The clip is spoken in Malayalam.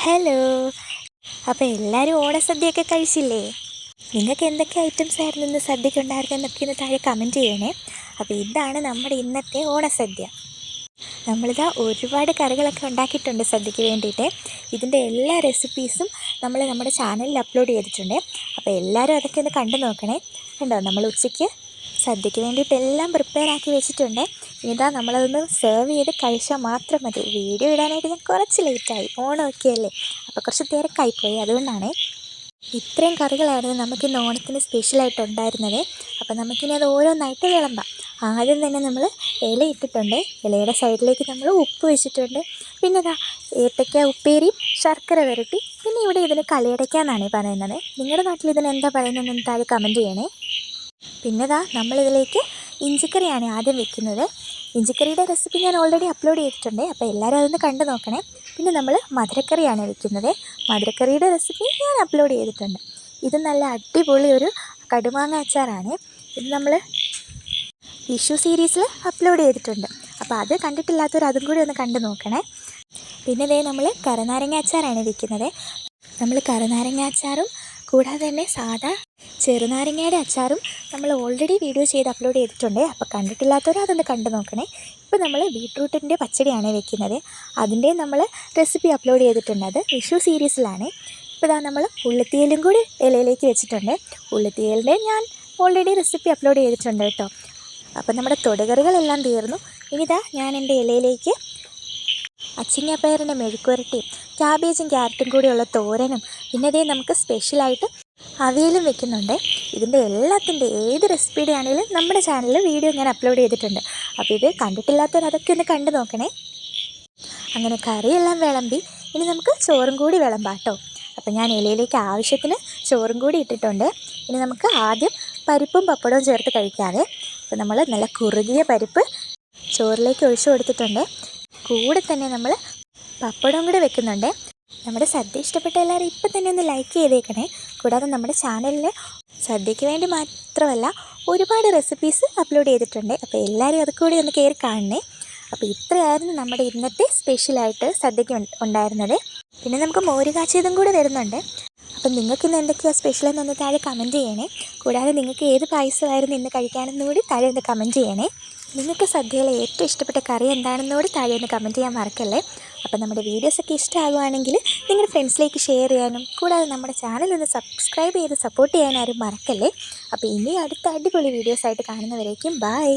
ഹലോ. അപ്പോൾ എല്ലാവരും ഓണസദ്യയൊക്കെ കഴിച്ചില്ലേ? നിങ്ങൾക്ക് എന്തൊക്കെ ഐറ്റംസ് ആയിരുന്നു ഇന്ന് സദ്യക്ക് ഉണ്ടായിരുന്നതെന്നൊക്കെ ഇന്ന് താഴെ കമൻറ്റ് ചെയ്യണേ. അപ്പോൾ ഇതാണ് നമ്മുടെ ഇന്നത്തെ ഓണസദ്യ. നമ്മളിതാ ഒരുപാട് കറികളൊക്കെ ഉണ്ടാക്കിയിട്ടുണ്ട് സദ്യക്ക് വേണ്ടിയിട്ട്. ഇതിൻ്റെ എല്ലാ റെസിപ്പീസും നമ്മൾ നമ്മുടെ ചാനലിൽ അപ്ലോഡ് ചെയ്തിട്ടുണ്ട്. അപ്പോൾ എല്ലാവരും അതൊക്കെ ഒന്ന് കണ്ടു നോക്കണേ. കണ്ടോ, നമ്മൾ ഉച്ചയ്ക്ക് സദ്യക്ക് വേണ്ടിയിട്ട് എല്ലാം പ്രിപ്പയർ ആക്കി വെച്ചിട്ടുണ്ട്. ഇതാ നമ്മളതൊന്ന് സെർവ് ചെയ്ത് കഴിച്ചാൽ മാത്രം മതി. വീഡിയോ ഇടാനായിട്ട് ഞാൻ കുറച്ച് ലേറ്റായി, ഓണമൊക്കെ അല്ലേ, അപ്പോൾ കുറച്ച് തിരക്കായിപ്പോയി, അതുകൊണ്ടാണ്. ഇത്രയും കറികളായിരുന്നു നമുക്കിന്ന് ഓണത്തിന് സ്പെഷ്യലായിട്ട് ഉണ്ടായിരുന്നത്. അപ്പോൾ നമുക്കിനി അത് ഓരോന്നായിട്ട് വിളമ്പാം. ആദ്യം തന്നെ നമ്മൾ ഇല ഇട്ടിട്ടുണ്ട്. ഇലയുടെ സൈഡിലേക്ക് നമ്മൾ ഉപ്പ് വെച്ചിട്ടുണ്ട്. പിന്നെ ഇതാ ഏത്തയ്ക്ക ഉപ്പേരിയും ശർക്കര വരട്ടി. പിന്നെ ഇവിടെ ഇതിന് കളിയടയ്ക്ക എന്നാണ് പറയുന്നത്. നിങ്ങളുടെ നാട്ടിൽ ഇതിന് എന്താ പറയുന്നതെന്ന് താഴെ കമൻറ്റ് ചെയ്യണേ. പിന്നെ ഇതാ നമ്മളിതിലേക്ക് ഇഞ്ചിക്കറിയാണ് ആദ്യം വെക്കുന്നത്. ഇഞ്ചിക്കറിയുടെ റെസിപ്പി ഞാൻ ഓൾറെഡി അപ്ലോഡ് ചെയ്തിട്ടുണ്ട്, അപ്പോൾ എല്ലാവരും അതൊന്ന് കണ്ടു നോക്കണേ. പിന്നെ നമ്മൾ മധുരക്കറിയാണ് വെക്കുന്നത്. മധുരക്കറിയുടെ റെസിപ്പി ഞാൻ അപ്ലോഡ് ചെയ്തിട്ടുണ്ട്. ഇത് നല്ല അടിപൊളി ഒരു കടുമാങ്ങ അച്ചാറാണ്. ഇത് നമ്മൾ വിഷു സീരീസിൽ അപ്ലോഡ് ചെയ്തിട്ടുണ്ട്, അപ്പോൾ അത് കണ്ടിട്ടില്ലാത്തവർ അതും കൂടി ഒന്ന് കണ്ടു നോക്കണേ. പിന്നെ ഇതേ നമ്മൾ കരനാരങ്ങ അച്ചാറാണ് വെക്കുന്നത്. നമ്മൾ കരനാരങ്ങ അച്ചാറും കൂടാതെ തന്നെ സാധാ ചെറുനാരങ്ങയുടെ അച്ചാറും നമ്മൾ ഓൾറെഡി വീഡിയോ ചെയ്ത് അപ്ലോഡ് ചെയ്തിട്ടുണ്ട്, അപ്പോൾ കണ്ടിട്ടില്ലാത്തവർ അതൊന്ന് കണ്ടു നോക്കണേ. ഇപ്പോൾ നമ്മൾ ബീട്രൂട്ടിൻ്റെ പച്ചടിയാണ് വെക്കുന്നത്. അതിൻ്റെ നമ്മൾ റെസിപ്പി അപ്ലോഡ് ചെയ്തിട്ടുണ്ട്, അത് വിഷു സീരീസിലാണ്. ഇപ്പോൾ ഇതാ നമ്മൾ ഉള്ളിത്തീയലും കൂടി ഇലയിലേക്ക് വെച്ചിട്ടുണ്ട്. ഉള്ളിത്തീയലിൻ്റെ ഞാൻ ഓൾറെഡി റെസിപ്പി അപ്ലോഡ് ചെയ്തിട്ടുണ്ട് കേട്ടോ. അപ്പോൾ നമ്മുടെ തൊടുകറികളെല്ലാം തീർന്നു. ഇനിതാ ഞാൻ എൻ്റെ ഇലയിലേക്ക് അച്ചിങ്ങപ്പയറിൻ്റെ മെഴുക്കുവരട്ടിയും ക്യാബേജും ക്യാരറ്റും കൂടിയുള്ള തോരനും പിന്നെ ഇതേ നമുക്ക് സ്പെഷ്യലായിട്ട് അവിയലും വെക്കുന്നുണ്ട്. ഇതിൻ്റെ എല്ലാത്തിൻ്റെ ഏത് റെസിപ്പിയുടെ ആണെങ്കിലും നമ്മുടെ ചാനലിൽ വീഡിയോ ഞാൻ അപ്ലോഡ് ചെയ്തിട്ടുണ്ട്, അപ്പോൾ ഇത് കണ്ടിട്ടില്ലാത്തവർ അതൊക്കെ ഒന്ന് കണ്ടു നോക്കണേ. അങ്ങനെ കറിയെല്ലാം വിളമ്പി ഇനി നമുക്ക് ചോറും കൂടി വിളമ്പാം കേട്ടോ. അപ്പോൾ ഞാൻ ഇലയിലേക്ക് ആവശ്യത്തിന് ചോറും കൂടി ഇട്ടിട്ടുണ്ട്. ഇനി നമുക്ക് ആദ്യം പരിപ്പും പപ്പടവും ചേർത്ത് കഴിക്കാതെ. അപ്പോൾ നമ്മൾ നല്ല കുറുകിയ പരിപ്പ് ചോറിലേക്ക് ഒഴിച്ചു കൊടുത്തിട്ടുണ്ട്. കൂടെ തന്നെ നമ്മൾ പപ്പടവും കൂടെ വെക്കുന്നുണ്ട്. നമ്മുടെ സദ്യ ഇഷ്ടപ്പെട്ട എല്ലാവരും ഇപ്പം തന്നെ ഒന്ന് ലൈക്ക് ചെയ്തേക്കണേ. കൂടാതെ നമ്മുടെ ചാനലിൽ സദ്യയ്ക്ക് വേണ്ടി മാത്രമല്ല ഒരുപാട് റെസിപ്പീസ് അപ്ലോഡ് ചെയ്തിട്ടുണ്ട്, അപ്പോൾ എല്ലാവരും അത് കൂടി ഒന്ന് കയറി കാണണേ. അപ്പോൾ ഇത്രയായിരുന്നു നമ്മുടെ ഇന്നത്തെ സ്പെഷ്യലായിട്ട് സദ്യയ്ക്ക് ഉണ്ടായിരുന്നത്. പിന്നെ നമുക്ക് മോര് കാച്ചിയതും കൂടെ വരുന്നുണ്ട്. അപ്പം നിങ്ങൾക്ക് ഇന്ന് എന്തൊക്കെയാണ് സ്പെഷ്യലെന്നൊന്ന് താഴെ കമൻറ്റ് ചെയ്യണേ. കൂടാതെ നിങ്ങൾക്ക് ഏത് പായസമായിരുന്നു ഇന്ന് കഴിക്കാനെന്നും കൂടി താഴെ ഒന്ന് കമൻറ്റ് ചെയ്യണേ. നിങ്ങൾക്ക് സദ്യയിലെ ഏറ്റവും ഇഷ്ടപ്പെട്ട കറി എന്താണെന്നോട് താഴെ ഒന്ന് കമൻറ്റ് ചെയ്യാൻ മറക്കല്ലേ. അപ്പോൾ നമ്മുടെ വീഡിയോസൊക്കെ ഇഷ്ടമാകുകയാണെങ്കിൽ നിങ്ങളുടെ ഫ്രണ്ട്സിലേക്ക് ഷെയർ ചെയ്യാനും കൂടാതെ നമ്മുടെ ചാനലൊന്ന് സബ്സ്ക്രൈബ് ചെയ്ത് സപ്പോർട്ട് ചെയ്യാനും ആരും മറക്കല്ലേ. അപ്പോൾ ഇനി അടുത്ത അടിപൊളി വീഡിയോസായിട്ട് കാണുന്നവരേക്കും ബൈ.